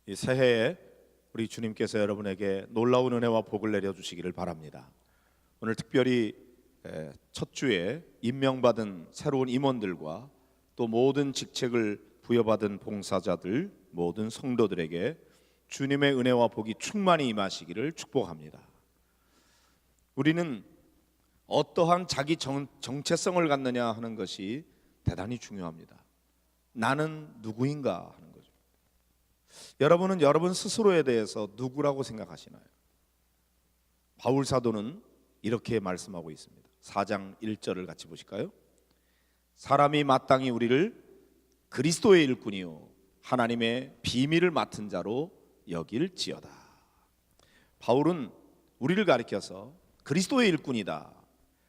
이 새해에 우리 주님께서 여러분에게 놀라운 은혜와 복을 내려주시기를 바랍니다. 오늘 특별히 첫 주에 임명받은 새로운 임원들과 또 모든 직책을 부여받은 봉사자들, 모든 성도들에게 주님의 은혜와 복이 충만히 임하시기를 축복합니다. 우리는 어떠한 자기 정체성을 갖느냐 하는 것이 대단히 중요합니다. 나는 누구인가 하는 거죠. 여러분은 여러분 스스로에 대해서 누구라고 생각하시나요? 바울 사도는 이렇게 말씀하고 있습니다. 4장 1절을 같이 보실까요? 사람이 마땅히 우리를 그리스도의 일꾼이요 하나님의 비밀을 맡은 자로 여길지어다. 바울은 우리를 가리켜서 그리스도의 일꾼이다,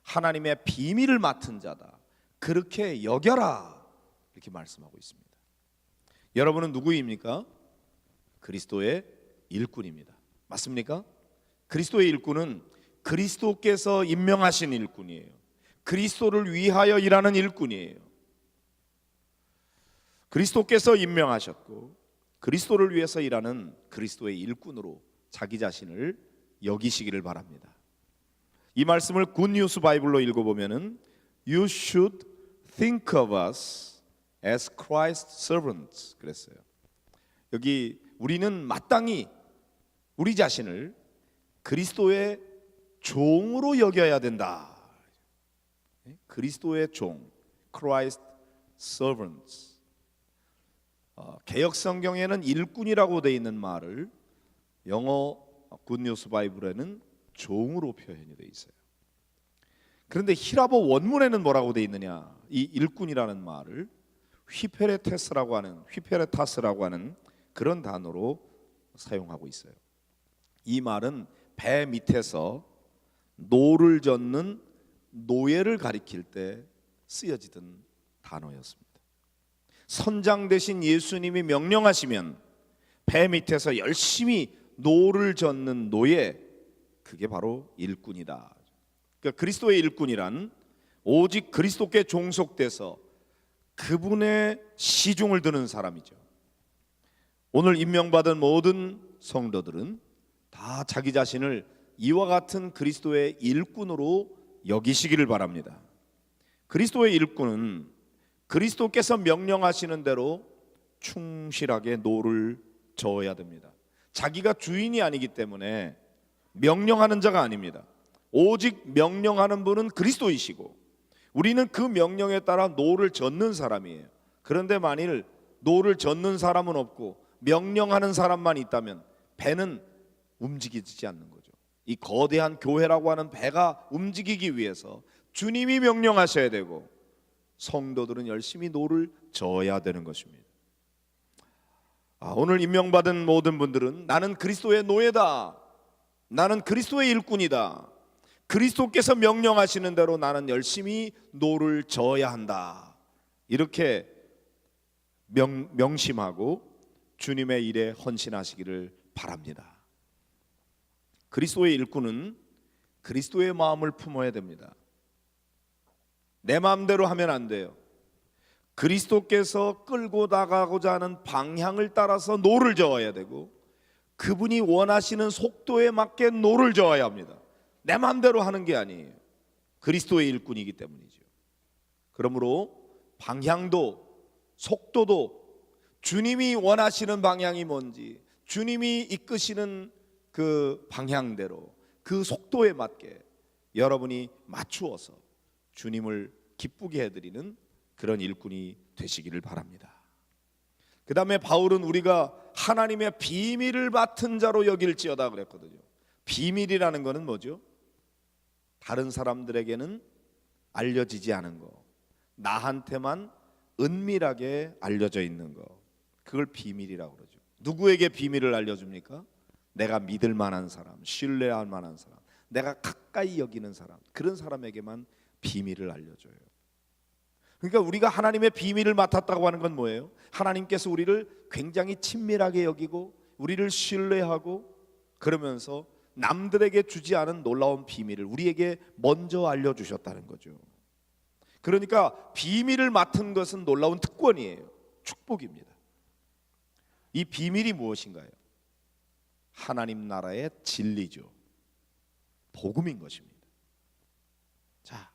하나님의 비밀을 맡은 자다, 그렇게 여겨라, 이렇게 말씀하고 있습니다. 여러분은 누구입니까? 그리스도의 일꾼입니다. 맞습니까? 그리스도의 일꾼은 그리스도께서 임명하신 일꾼이에요. 그리스도를 위하여 일하는 일꾼이에요. 그리스도께서 임명하셨고 그리스도를 위해서 일하는 그리스도의 일꾼으로 자기 자신을 여기시기를 바랍니다. 이 말씀을 굿뉴스 바이블로 읽어보면은 You should think of us as Christ's servants 그랬어요. 여기 우리는 마땅히 우리 자신을 그리스도의 종으로 여겨야 된다. 그리스도의 종, Christ's servants. 개역 성경에는 일꾼이라고 되어 있는 말을 영어 굿뉴스 바이블에는 종으로 표현이 되어 있어요. 그런데 히라보 원문에는 뭐라고 되어 있느냐? 이 일꾼이라는 말을 휘페레타스라고 하는 그런 단어로 사용하고 있어요. 이 말은 배 밑에서 노를 젓는 노예를 가리킬 때 쓰여지던 단어였습니다. 선장 되신 예수님이 명령하시면 배 밑에서 열심히 노를 젓는 노예, 그게 바로 일꾼이다. 그러니까 그리스도의 일꾼이란 오직 그리스도께 종속돼서 그분의 시중을 드는 사람이죠. 오늘 임명받은 모든 성도들은 다 자기 자신을 이와 같은 그리스도의 일꾼으로 여기시기를 바랍니다. 그리스도의 일꾼은 그리스도께서 명령하시는 대로 충실하게 노를 저어야 됩니다. 자기가 주인이 아니기 때문에 명령하는 자가 아닙니다. 오직 명령하는 분은 그리스도이시고 우리는 그 명령에 따라 노를 젓는 사람이에요. 그런데 만일 노를 젓는 사람은 없고 명령하는 사람만 있다면 배는 움직이지 않는 거죠. 이 거대한 교회라고 하는 배가 움직이기 위해서 주님이 명령하셔야 되고 성도들은 열심히 노를 저어야 되는 것입니다. 오늘 임명받은 모든 분들은 나는 그리스도의 노예다, 나는 그리스도의 일꾼이다, 그리스도께서 명령하시는 대로 나는 열심히 노를 저어야 한다, 이렇게 명심하고 주님의 일에 헌신하시기를 바랍니다. 그리스도의 일꾼은 그리스도의 마음을 품어야 됩니다. 내 마음대로 하면 안 돼요. 그리스도께서 끌고 나가고자 하는 방향을 따라서 노를 저어야 되고 그분이 원하시는 속도에 맞게 노를 저어야 합니다. 내 마음대로 하는 게 아니에요. 그리스도의 일꾼이기 때문이죠. 그러므로 방향도 속도도 주님이 원하시는 방향이 뭔지, 주님이 이끄시는 그 방향대로 그 속도에 맞게 여러분이 맞추어서 주님을 기쁘게 해드리는 그런 일꾼이 되시기를 바랍니다. 그 다음에 바울은 우리가 하나님의 비밀을 맡은 자로 여길지어다 그랬거든요. 비밀이라는 것은 뭐죠? 다른 사람들에게는 알려지지 않은 거, 나한테만 은밀하게 알려져 있는 거, 그걸 비밀이라고 그러죠. 누구에게 비밀을 알려줍니까? 내가 믿을 만한 사람, 신뢰할 만한 사람, 내가 가까이 여기는 사람, 그런 사람에게만 비밀을 알려줘요. 그러니까 우리가 하나님의 비밀을 맡았다고 하는 건 뭐예요? 하나님께서 우리를 굉장히 친밀하게 여기고 우리를 신뢰하고 그러면서 남들에게 주지 않은 놀라운 비밀을 우리에게 먼저 알려주셨다는 거죠. 그러니까 비밀을 맡은 것은 놀라운 특권이에요. 축복입니다. 이 비밀이 무엇인가요? 하나님 나라의 진리죠. 복음인 것입니다. 자,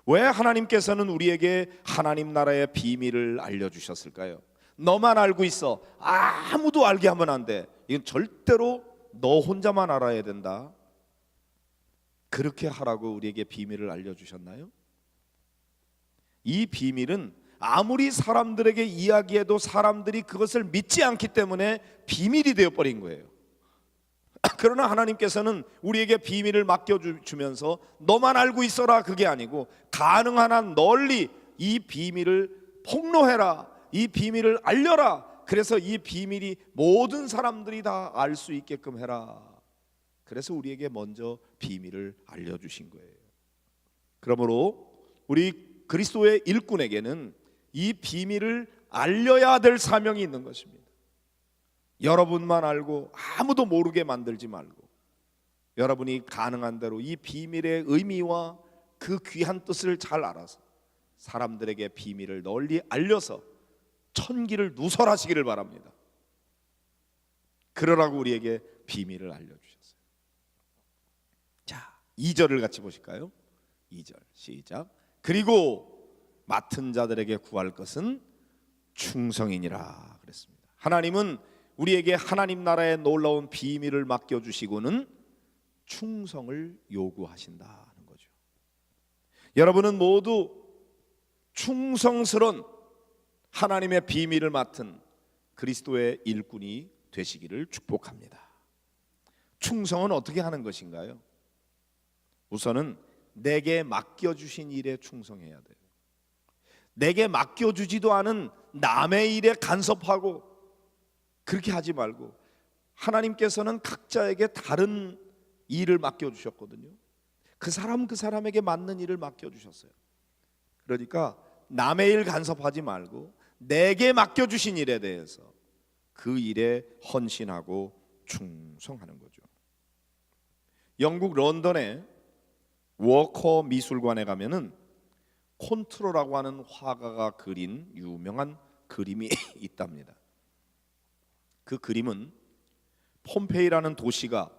왜 하나님께서는 우리에게 하나님 나라의 비밀을 알려주셨을까요? 너만 알고 있어. 아무도 알게 하면 안 돼. 이건 절대로 너 혼자만 알아야 된다. 그렇게 하라고 우리에게 비밀을 알려주셨나요? 이 비밀은 아무리 사람들에게 이야기해도 사람들이 그것을 믿지 않기 때문에 비밀이 되어버린 거예요. 그러나 하나님께서는 우리에게 비밀을 맡겨주면서 너만 알고 있어라, 그게 아니고 가능한 한 널리 이 비밀을 폭로해라, 이 비밀을 알려라. 그래서 이 비밀이 모든 사람들이 다 알 수 있게끔 해라. 그래서 우리에게 먼저 비밀을 알려주신 거예요. 그러므로 우리 그리스도의 일꾼에게는 이 비밀을 알려야 될 사명이 있는 것입니다. 여러분만 알고 아무도 모르게 만들지 말고 여러분이 가능한 대로 이 비밀의 의미와 그 귀한 뜻을 잘 알아서 사람들에게 비밀을 널리 알려서 천기를 누설하시기를 바랍니다. 그러라고 우리에게 비밀을 알려주셨어요. 자, 2절을 같이 보실까요? 2절 시작. 그리고 맡은 자들에게 구할 것은 충성이니라 그랬습니다. 하나님은 우리에게 하나님 나라의 놀라운 비밀을 맡겨주시고는 충성을 요구하신다는 거죠. 여러분은 모두 충성스러운 하나님의 비밀을 맡은 그리스도의 일꾼이 되시기를 축복합니다. 충성은 어떻게 하는 것인가요? 우선은 내게 맡겨주신 일에 충성해야 돼요. 내게 맡겨주지도 않은 남의 일에 간섭하고 그렇게 하지 말고, 하나님께서는 각자에게 다른 일을 맡겨주셨거든요. 그 사람에게 맞는 일을 맡겨주셨어요. 그러니까 남의 일 간섭하지 말고 내게 맡겨주신 일에 대해서 그 일에 헌신하고 충성하는 거죠. 영국 런던에 워커 미술관에 가면은 콘트로라고 하는 화가가 그린 유명한 그림이 있답니다. 그 그림은 폼페이라는 도시가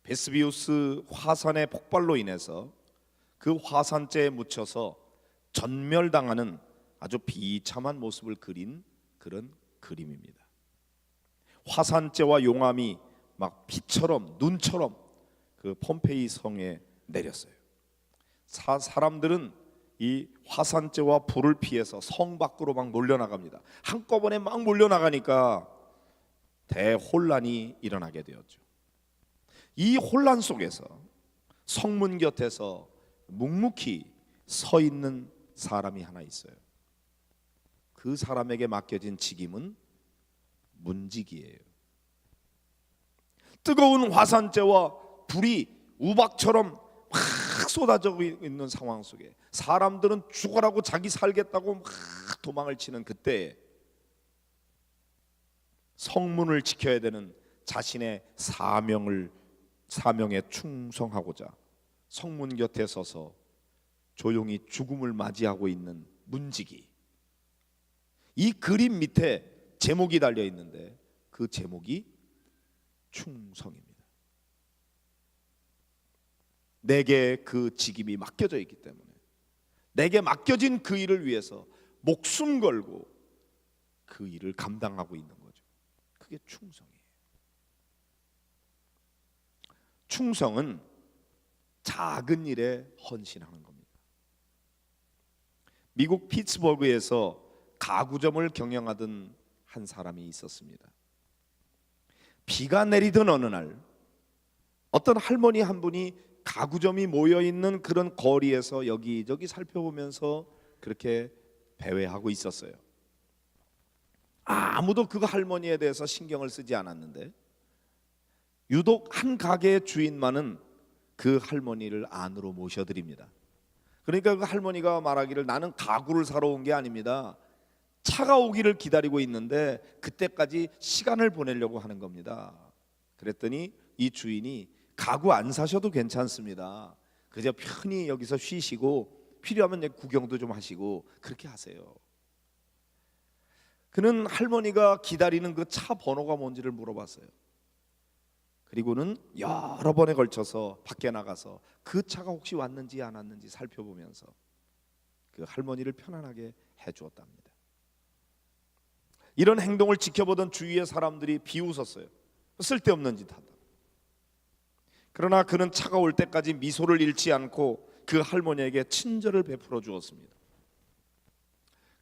베스비우스 화산의 폭발로 인해서 그 화산재에 묻혀서 전멸당하는 아주 비참한 모습을 그린 그런 그림입니다. 화산재와 용암이 막 비처럼 눈처럼 그 폼페이 성에 내렸어요. 사람들은 이 화산재와 불을 피해서 성 밖으로 막 몰려나갑니다. 한꺼번에 막 몰려나가니까 대혼란이 일어나게 되었죠. 이 혼란 속에서 성문 곁에서 묵묵히 서 있는 사람이 하나 있어요. 그 사람에게 맡겨진 직임은 문지기예요. 뜨거운 화산재와 불이 우박처럼 막 쏟아지고 있는 상황 속에 사람들은 죽어라고 자기 살겠다고 막 도망을 치는 그때에 성문을 지켜야 되는 자신의 사명에 충성하고자 성문 곁에 서서 조용히 죽음을 맞이하고 있는 문지기. 이 그림 밑에 제목이 달려 있는데 그 제목이 충성입니다. 내게 그 직임이 맡겨져 있기 때문에 내게 맡겨진 그 일을 위해서 목숨 걸고 그 일을 감당하고 있는 거죠. 그게 충성이에요. 충성은 작은 일에 헌신하는 겁니다. 미국 피츠버그에서 가구점을 경영하던 한 사람이 있었습니다. 비가 내리던 어느 날 어떤 할머니 한 분이 가구점이 모여있는 그런 거리에서 여기저기 살펴보면서 그렇게 배회하고 있었어요. 아무도 그 할머니에 대해서 신경을 쓰지 않았는데 유독 한 가게의 주인만은 그 할머니를 안으로 모셔드립니다. 그러니까 그 할머니가 말하기를 나는 가구를 사러 온 게 아닙니다. 차가 오기를 기다리고 있는데 그때까지 시간을 보내려고 하는 겁니다. 그랬더니 이 주인이 가구 안 사셔도 괜찮습니다. 그저 편히 여기서 쉬시고 필요하면 구경도 좀 하시고 그렇게 하세요. 그는 할머니가 기다리는 그 차 번호가 뭔지를 물어봤어요. 그리고는 여러 번에 걸쳐서 밖에 나가서 그 차가 혹시 왔는지 안 왔는지 살펴보면서 그 할머니를 편안하게 해주었답니다. 이런 행동을 지켜보던 주위의 사람들이 비웃었어요. 쓸데없는 짓 하다. 그러나 그는 차가 올 때까지 미소를 잃지 않고 그 할머니에게 친절을 베풀어 주었습니다.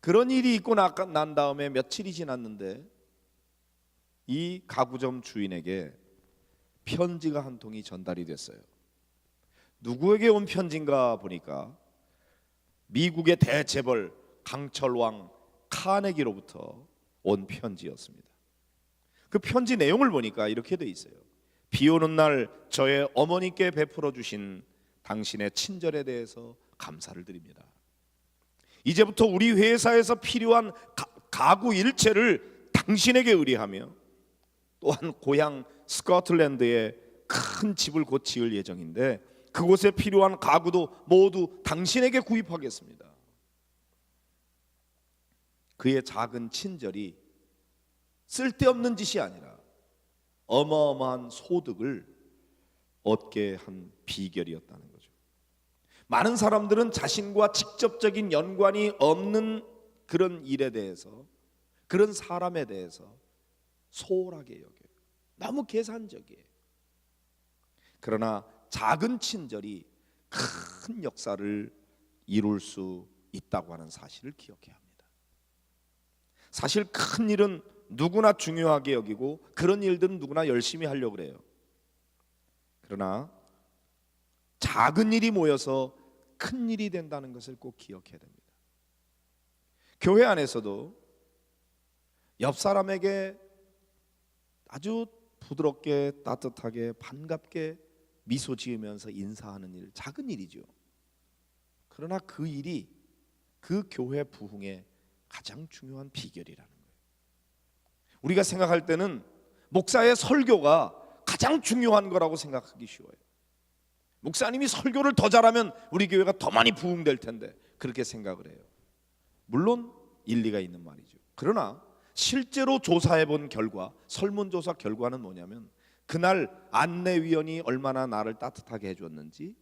그런 일이 있고 난 다음에 며칠이 지났는데 이 가구점 주인에게 편지가 한 통이 전달이 됐어요. 누구에게 온 편지인가 보니까 미국의 대재벌 강철왕 카네기로부터 온 편지였습니다. 그 편지 내용을 보니까 이렇게 돼 있어요. 비 오는 날 저의 어머니께 베풀어 주신 당신의 친절에 대해서 감사를 드립니다. 이제부터 우리 회사에서 필요한 가구 일체를 당신에게 의뢰하며 또한 고향 스코틀랜드에 큰 집을 곧 지을 예정인데 그곳에 필요한 가구도 모두 당신에게 구입하겠습니다. 그의 작은 친절이 쓸데없는 짓이 아니라 어마어마한 소득을 얻게 한 비결이었다는 거죠. 많은 사람들은 자신과 직접적인 연관이 없는 그런 일에 대해서, 그런 사람에 대해서 소홀하게 여겨요. 너무 계산적이에요. 그러나 작은 친절이 큰 역사를 이룰 수 있다고 하는 사실을 기억해야 합니다. 사실 큰 일은 누구나 중요하게 여기고 그런 일들은 누구나 열심히 하려고 그래요. 그러나 작은 일이 모여서 큰 일이 된다는 것을 꼭 기억해야 됩니다. 교회 안에서도 옆 사람에게 아주 부드럽게 따뜻하게 반갑게 미소 지으면서 인사하는 일, 작은 일이죠. 그러나 그 일이 그 교회 부흥의 가장 중요한 비결이라는 거예요. 우리가 생각할 때는 목사의 설교가 가장 중요한 거라고 생각하기 쉬워요. 목사님이 설교를 더 잘하면 우리 교회가 더 많이 부흥될 텐데 그렇게 생각을 해요. 물론 일리가 있는 말이죠. 그러나 실제로 조사해 본 결과, 설문조사 결과는 뭐냐면 그날 안내위원이 얼마나 나를 따뜻하게 해줬는지,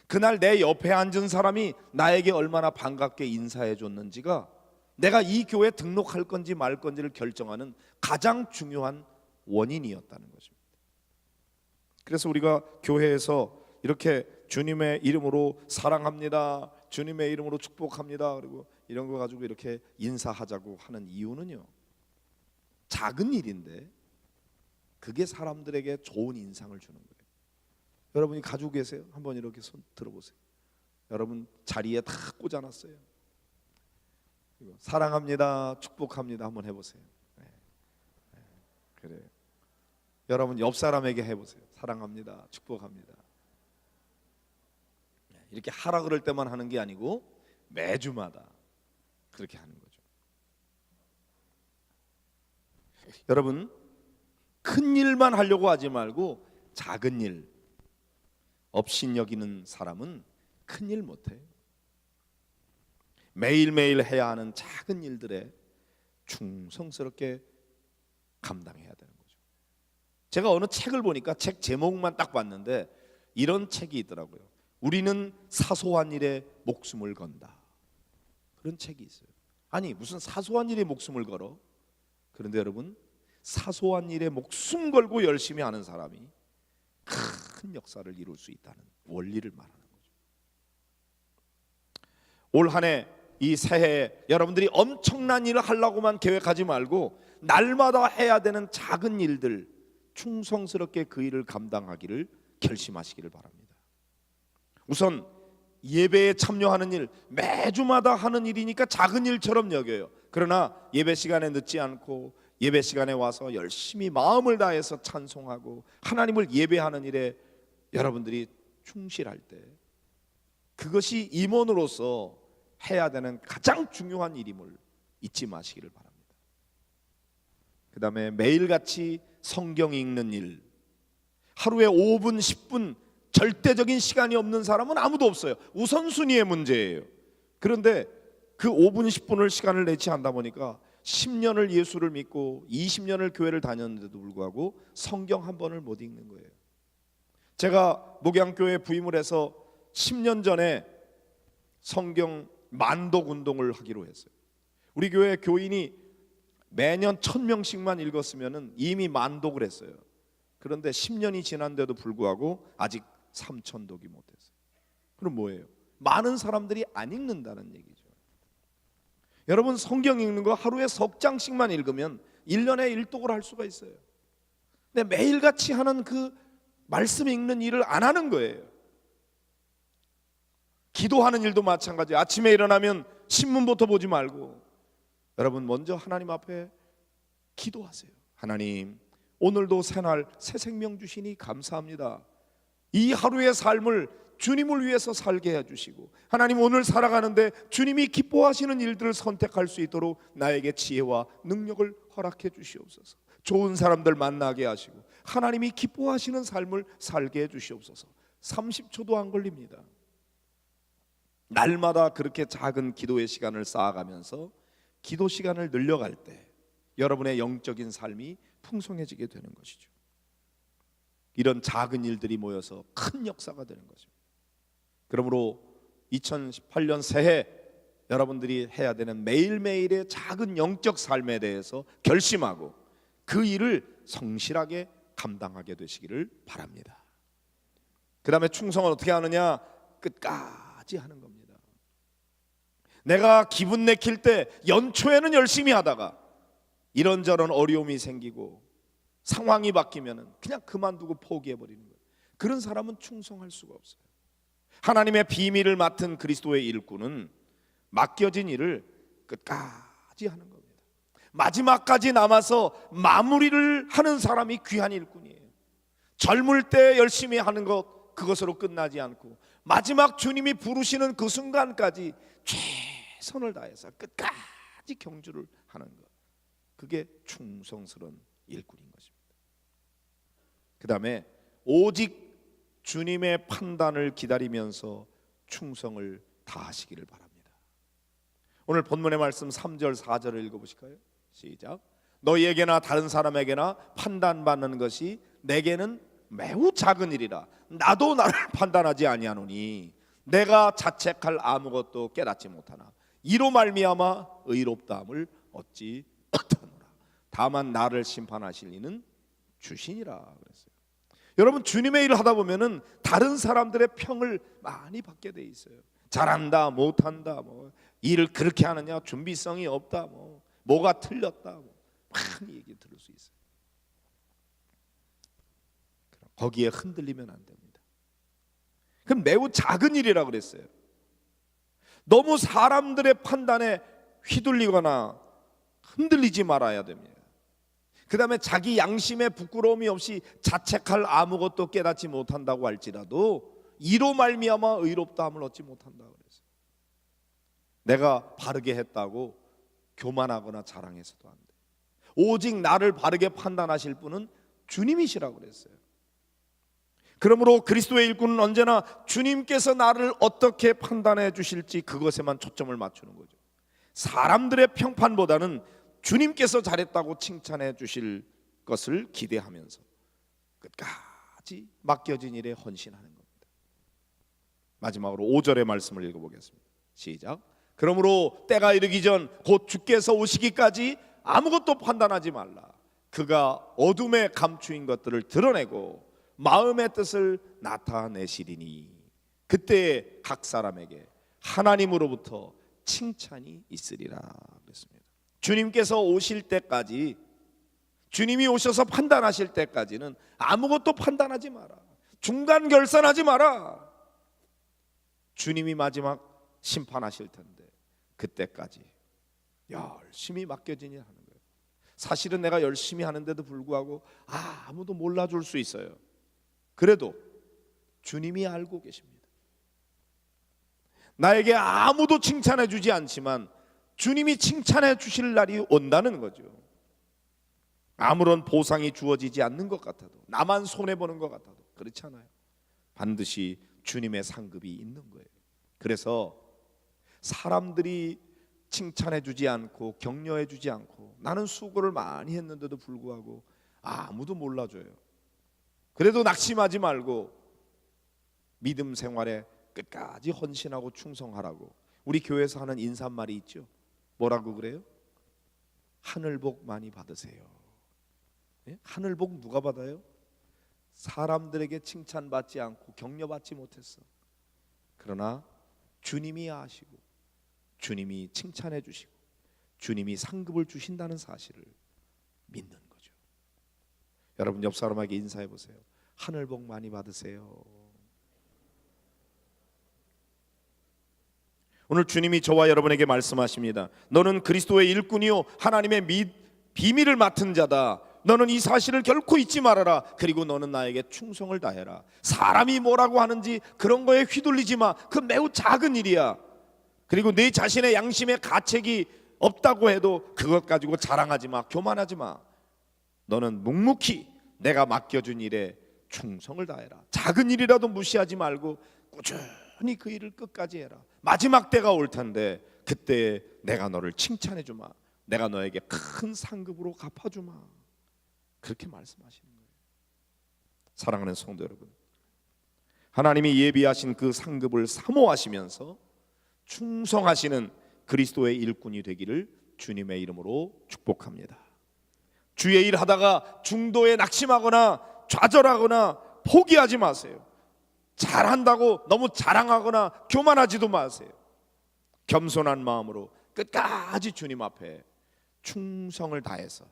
그날 내 옆에 앉은 사람이 나에게 얼마나 반갑게 인사해 줬는지가 내가 이 교회에 등록할 건지 말 건지를 결정하는 가장 중요한 원인이었다는 것입니다. 그래서 우리가 교회에서 이렇게 주님의 이름으로 사랑합니다, 주님의 이름으로 축복합니다, 그리고 이런 거 가지고 이렇게 인사하자고 하는 이유는요, 작은 일인데 그게 사람들에게 좋은 인상을 주는 거예요. 여러분이 가지고 계세요? 한번 이렇게 손 들어보세요. 여러분 자리에 다 꽂아놨어요. 사랑합니다, 축복합니다 한번 해보세요. 네. 그래요. 여러분 옆 사람에게 해보세요. 사랑합니다, 축복합니다. 이렇게 하라 그럴 때만 하는 게 아니고 매주마다 그렇게 하는 거죠. 여러분 큰 일만 하려고 하지 말고 작은 일, 업신여기는 사람은 큰 일 못해요. 매일매일 해야 하는 작은 일들에 충성스럽게 감당해야 되는 거죠. 제가 어느 책을 보니까 책 제목만 딱 봤는데 이런 책이 있더라고요. 우리는 사소한 일에 목숨을 건다. 그런 책이 있어요. 아니 무슨 사소한 일에 목숨을 걸어? 그런데 여러분 사소한 일에 목숨 걸고 열심히 하는 사람이 큰 역사를 이룰 수 있다는 원리를 말하는 거죠. 올 한 해 이 새해에 여러분들이 엄청난 일을 하려고만 계획하지 말고 날마다 해야 되는 작은 일들 충성스럽게 그 일을 감당하기를 결심하시기를 바랍니다. 우선 예배에 참여하는 일, 매주마다 하는 일이니까 작은 일처럼 여겨요. 그러나 예배 시간에 늦지 않고 예배 시간에 와서 열심히 마음을 다해서 찬송하고 하나님을 예배하는 일에 여러분들이 충실할 때 그것이 임원으로서 해야 되는 가장 중요한 일임을 잊지 마시기를 바랍니다. 그 다음에 매일같이 성경 읽는 일, 하루에 5분 10분 절대적인 시간이 없는 사람은 아무도 없어요. 우선순위의 문제예요. 그런데 그 5분 10분을 시간을 내지 않다 보니까 10년을 예수를 믿고 20년을 교회를 다녔는데도 불구하고 성경 한 번을 못 읽는 거예요. 제가 목양교회 부임을 해서 10년 전에 성경 만독 운동을 하기로 했어요. 우리 교회 교인이 매년 1000명씩만 읽었으면 이미 만독을 했어요. 그런데 10년이 지난데도 불구하고 아직 3000독이 못했어요. 그럼 뭐예요? 많은 사람들이 안 읽는다는 얘기죠. 여러분, 성경 읽는 거 하루에 석 장씩만 읽으면 1년에 1독을 할 수가 있어요. 근데 매일같이 하는 그 말씀 읽는 일을 안 하는 거예요. 기도하는 일도 마찬가지예요. 아침에 일어나면 신문부터 보지 말고 여러분 먼저 하나님 앞에 기도하세요. 하나님, 오늘도 새날 새 생명 주시니 감사합니다. 이 하루의 삶을 주님을 위해서 살게 해주시고, 하나님 오늘 살아가는데 주님이 기뻐하시는 일들을 선택할 수 있도록 나에게 지혜와 능력을 허락해 주시옵소서. 좋은 사람들 만나게 하시고 하나님이 기뻐하시는 삶을 살게 해 주시옵소서. 30초도 안 걸립니다. 날마다 그렇게 작은 기도의 시간을 쌓아가면서 기도 시간을 늘려갈 때 여러분의 영적인 삶이 풍성해지게 되는 것이죠. 이런 작은 일들이 모여서 큰 역사가 되는 거죠. 그러므로 2018년 새해 여러분들이 해야 되는 매일매일의 작은 영적 삶에 대해서 결심하고 그 일을 성실하게 감당하게 되시기를 바랍니다. 그 다음에 충성은 어떻게 하느냐? 끝까지 하는 겁니다. 내가 기분 내킬 때 연초에는 열심히 하다가 이런저런 어려움이 생기고 상황이 바뀌면 그냥 그만두고 포기해버리는 거예요. 그런 사람은 충성할 수가 없어요. 하나님의 비밀을 맡은 그리스도의 일꾼은 맡겨진 일을 끝까지 하는 겁니다. 마지막까지 남아서 마무리를 하는 사람이 귀한 일꾼이에요. 젊을 때 열심히 하는 것, 그것으로 끝나지 않고 마지막 주님이 부르시는 그 순간까지 최선을 다해서 끝까지 경주를 하는 것, 그게 충성스러운 일꾼인 것입니다. 그 다음에 오직 주님의 판단을 기다리면서 충성을 다하시기를 바랍니다. 오늘 본문의 말씀 3절 4절을 읽어보실까요? 시작. 너희에게나 다른 사람에게나 판단받는 것이 내게는 매우 작은 일이라. 나도 나를 판단하지 아니하노니 내가 자책할 아무것도 깨닫지 못하나 이로 말미암아 의롭다함을 얻지 못하노라. 다만 나를 심판하실 이는 주시니라 그랬어요. 여러분, 주님의 일을 하다 보면은 다른 사람들의 평을 많이 받게 돼 있어요. 잘한다, 못한다, 뭐 일을 그렇게 하느냐, 준비성이 없다, 뭐가 틀렸다, 많이 얘기 들을 수 있어요. 거기에 흔들리면 안 됩니다. 그럼 매우 작은 일이라 그랬어요. 너무 사람들의 판단에 휘둘리거나 흔들리지 말아야 됩니다. 그 다음에 자기 양심에 부끄러움이 없이 자책할 아무것도 깨닫지 못한다고 할지라도 이로 말미암아 의롭다함을 얻지 못한다 그랬어요. 내가 바르게 했다고 교만하거나 자랑해서도 안 돼. 오직 나를 바르게 판단하실 분은 주님이시라고 그랬어요. 그러므로 그리스도의 일꾼은 언제나 주님께서 나를 어떻게 판단해 주실지 그것에만 초점을 맞추는 거죠. 사람들의 평판보다는 주님께서 잘했다고 칭찬해 주실 것을 기대하면서 끝까지 맡겨진 일에 헌신하는 겁니다. 마지막으로 5절의 말씀을 읽어보겠습니다. 시작. 그러므로 때가 이르기 전 곧 주께서 오시기까지 아무것도 판단하지 말라. 그가 어둠에 감추인 것들을 드러내고 마음의 뜻을 나타내시리니 그때 각 사람에게 하나님으로부터 칭찬이 있으리라 그랬습니다. 주님께서 오실 때까지, 주님이 오셔서 판단하실 때까지는 아무것도 판단하지 마라. 중간 결산하지 마라. 주님이 마지막 심판하실 텐데 그때까지 열심히 맡겨진 일 하는 거예요. 사실은 내가 열심히 하는데도 불구하고 아무도 몰라줄 수 있어요. 그래도 주님이 알고 계십니다. 나에게 아무도 칭찬해 주지 않지만 주님이 칭찬해 주실 날이 온다는 거죠. 아무런 보상이 주어지지 않는 것 같아도, 나만 손해보는 것 같아도 그렇지 않아요. 반드시 주님의 상급이 있는 거예요. 그래서 사람들이 칭찬해 주지 않고 격려해 주지 않고 나는 수고를 많이 했는데도 불구하고 아무도 몰라줘요. 그래도 낙심하지 말고 믿음 생활에 끝까지 헌신하고 충성하라고 우리 교회에서 하는 인사말이 있죠. 뭐라고 그래요? 하늘복 많이 받으세요. 예? 하늘복 누가 받아요? 사람들에게 칭찬받지 않고 격려받지 못했어. 그러나 주님이 아시고 주님이 칭찬해 주시고 주님이 상급을 주신다는 사실을 믿는 거죠. 여러분 옆 사람에게 인사해 보세요. 하늘복 많이 받으세요. 오늘 주님이 저와 여러분에게 말씀하십니다. 너는 그리스도의 일꾼이요 하나님의 비밀을 맡은 자다. 너는 이 사실을 결코 잊지 말아라. 그리고 너는 나에게 충성을 다해라. 사람이 뭐라고 하는지 그런 거에 휘둘리지 마. 그 매우 작은 일이야. 그리고 내 자신의 양심의 가책이 없다고 해도 그것 가지고 자랑하지 마. 교만하지 마. 너는 묵묵히 내가 맡겨준 일에 충성을 다해라. 작은 일이라도 무시하지 말고 꾸준히 그 일을 끝까지 해라. 마지막 때가 올 텐데 그때 내가 너를 칭찬해 주마. 내가 너에게 큰 상급으로 갚아주마. 그렇게 말씀하시는 거예요. 사랑하는 성도 여러분, 하나님이 예비하신 그 상급을 사모하시면서 충성하시는 그리스도의 일꾼이 되기를 주님의 이름으로 축복합니다. 주의 일 하다가 중도에 낙심하거나 좌절하거나 포기하지 마세요. 잘한다고 너무 자랑하거나 교만하지도 마세요. 겸손한 마음으로 끝까지 주님 앞에 충성을 다해서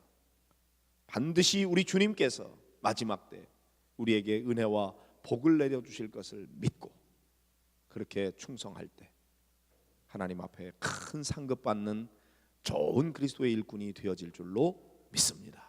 반드시 우리 주님께서 마지막 때 우리에게 은혜와 복을 내려주실 것을 믿고 그렇게 충성할 때 하나님 앞에 큰 상급 받는 좋은 그리스도의 일꾼이 되어질 줄로 믿습니다.